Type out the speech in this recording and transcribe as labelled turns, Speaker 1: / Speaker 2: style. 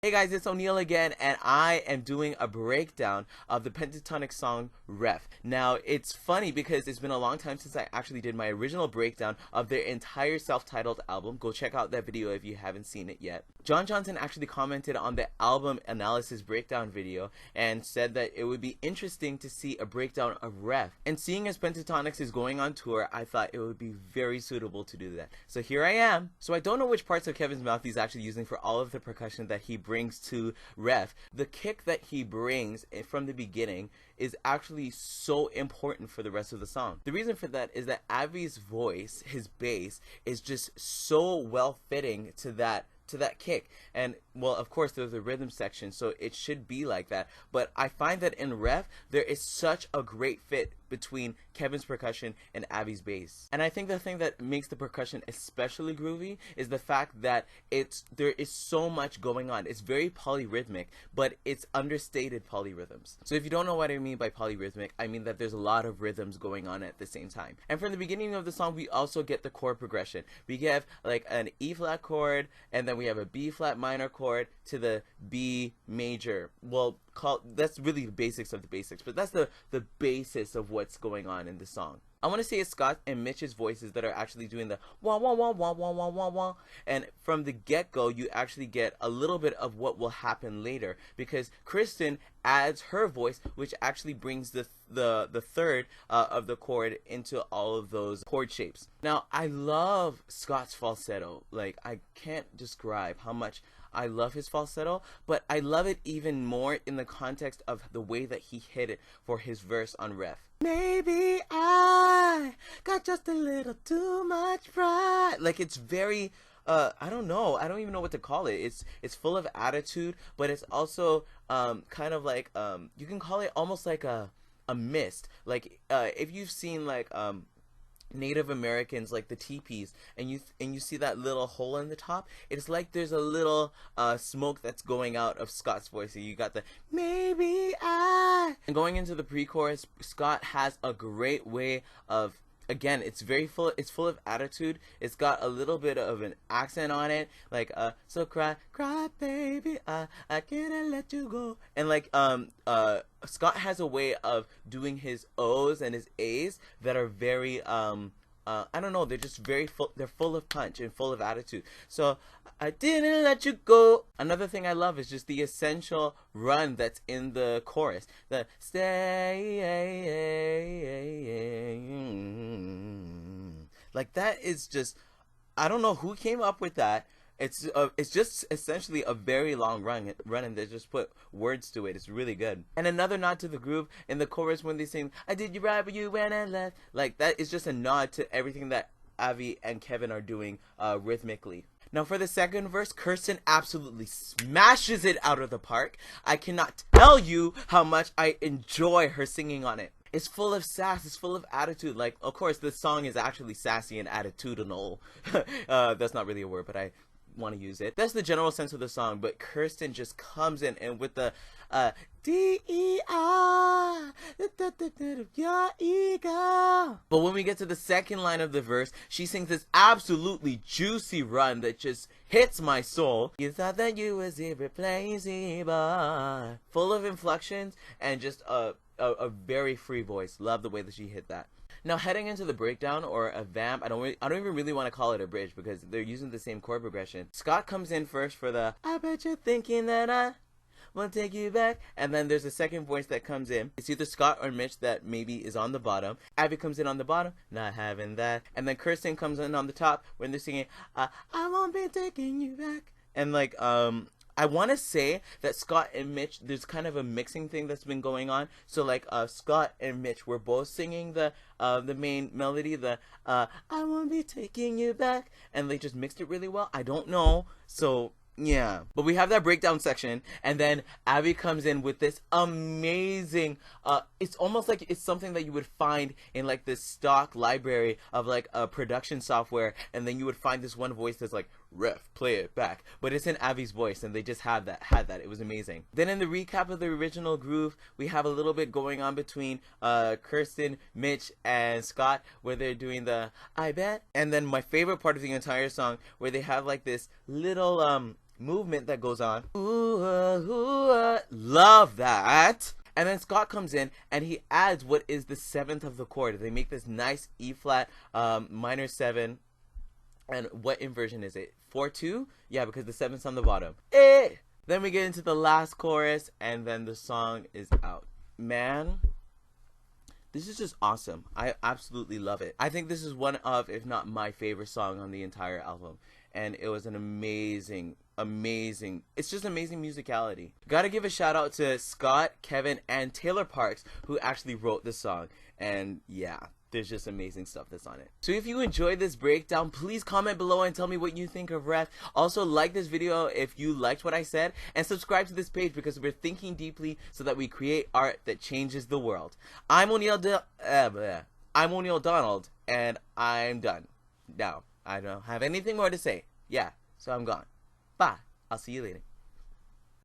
Speaker 1: Hey guys, it's O'Neal again, and I am doing a breakdown of the Pentatonix song Ref. Now, it's funny because it's been a long time since I actually did my original breakdown of their entire self-titled album. Go check out that video if you haven't seen it yet. John Johnson actually commented on the album analysis breakdown video and said that it would be interesting to see a breakdown of Ref. And seeing as Pentatonix is going on tour, I thought it would be very suitable to do that. So here I am. So I don't know which parts of Kevin's mouth he's actually using for all of the percussion that he brings to Ref. The kick that he brings from the beginning is actually so important for the rest of the song. The reason for that is that Avi's voice, his bass, is just so well fitting to that kick. And well, of course there's a rhythm section, so it should be like that, but I find that in Ref there is such a great fit between Kevin's percussion and Avi's bass. And I think the thing that makes the percussion especially groovy is the fact that there is so much going on. It's very polyrhythmic, but it's understated polyrhythms. So if you don't know what I mean by polyrhythmic, I mean that there's a lot of rhythms going on at the same time. And from the beginning of the song, we also get the chord progression. We have like an E flat chord, and then we have a B flat minor chord to the B major. Well, that's really the basics of the basics, but that's the basis of what's going on in the song. I want to say it's Scott and Mitch's voices that are actually doing the wah wah wah wah wah wah wah wah, and from the get-go you actually get a little bit of what will happen later, because Kristen adds her voice, which actually brings the third of the chord into all of those chord shapes. Now, I love Scott's falsetto. Like, I can't describe how much I love his falsetto, but I love it even more in the context of the way that he hit it for his verse on Ref. Maybe I got just a little too much pride. Like, it's very I don't know, I don't even know what to call it. It's full of attitude, but it's also kind of like you can call it almost like a mist. Like if you've seen like Native Americans, like the teepees, and you see that little hole in the top, it's like there's a little smoke that's going out of Scott's voice. And you got the maybe I, and going into the pre-chorus, Scott has a great way of, again, it's full of attitude. It's got a little bit of an accent on it, like so cry baby, I can't let you go. And like Scott has a way of doing his O's and his A's that are very I don't know, they're just very they're full of punch and full of attitude. So I didn't let you go. Another thing I love is just the essential run that's in the chorus. The stay, like that is just, I don't know who came up with that. It's just essentially a very long run, and they just put words to it. It's really good. And another nod to the groove in the chorus when they sing, I did you right, but you went and left. Like, that is just a nod to everything that Avi and Kevin are doing rhythmically. Now for the second verse, Kirsten absolutely smashes it out of the park. I cannot tell you how much I enjoy her singing on it. It's full of sass, it's full of attitude. Like, of course, this song is actually sassy and attitudinal. That's not really a word, but I want to use it. That's the general sense of the song, but Kirsten just comes in and with the D-E-R, your ego. But when we get to the second line of the verse, she sings this absolutely juicy run that just hits my soul. You thought that you was irreplaceable. Full of inflections and just a very free voice. Love the way that she hit that. Now heading into the breakdown, or a vamp, I don't even really want to call it a bridge because they're using the same chord progression. Scott comes in first for the I bet you're thinking that I won't take you back, and then there's a second voice that comes in. It's either Scott or Mitch that maybe is on the bottom. Abby comes in on the bottom, not having that, and then Kirsten comes in on the top when they're singing I won't be taking you back. And like I want to say that Scott and Mitch, there's kind of a mixing thing that's been going on. So like Scott and Mitch were both singing the main melody, the I won't be taking you back, and they just mixed it really well. I don't know. So yeah, but we have that breakdown section, and then Abby comes in with this amazing it's almost like it's something that you would find in like this stock library of like a production software, and then you would find this one voice that's like, Ref, play it back, but it's in Abby's voice, and they just had that. It was amazing. Then in the recap of the original groove, we have a little bit going on between Kirsten, Mitch, and Scott, where they're doing the I bet, and then my favorite part of the entire song, where they have like this little movement that goes on. Love that. And then Scott comes in and he adds what is the seventh of the chord. They make this nice E flat minor 7. And what inversion is it? 4/2? Yeah, because the 7th's on the bottom. Then we get into the last chorus and then the song is out. Man, this is just awesome. I absolutely love it. I think this is one of, if not my favorite song on the entire album. And it was an amazing, it's just amazing musicality. Gotta give a shout out to Scott, Kevin, and Taylor Parks, who actually wrote this song. And yeah, there's just amazing stuff that's on it. So if you enjoyed this breakdown, please comment below and tell me what you think of Ref. Also, like this video if you liked what I said, and subscribe to this page because we're thinking deeply so that we create art that changes the world. I'm O'Neil Donald, and I'm done. Now, I don't have anything more to say. Yeah, so I'm gone. Bye. I'll see you later.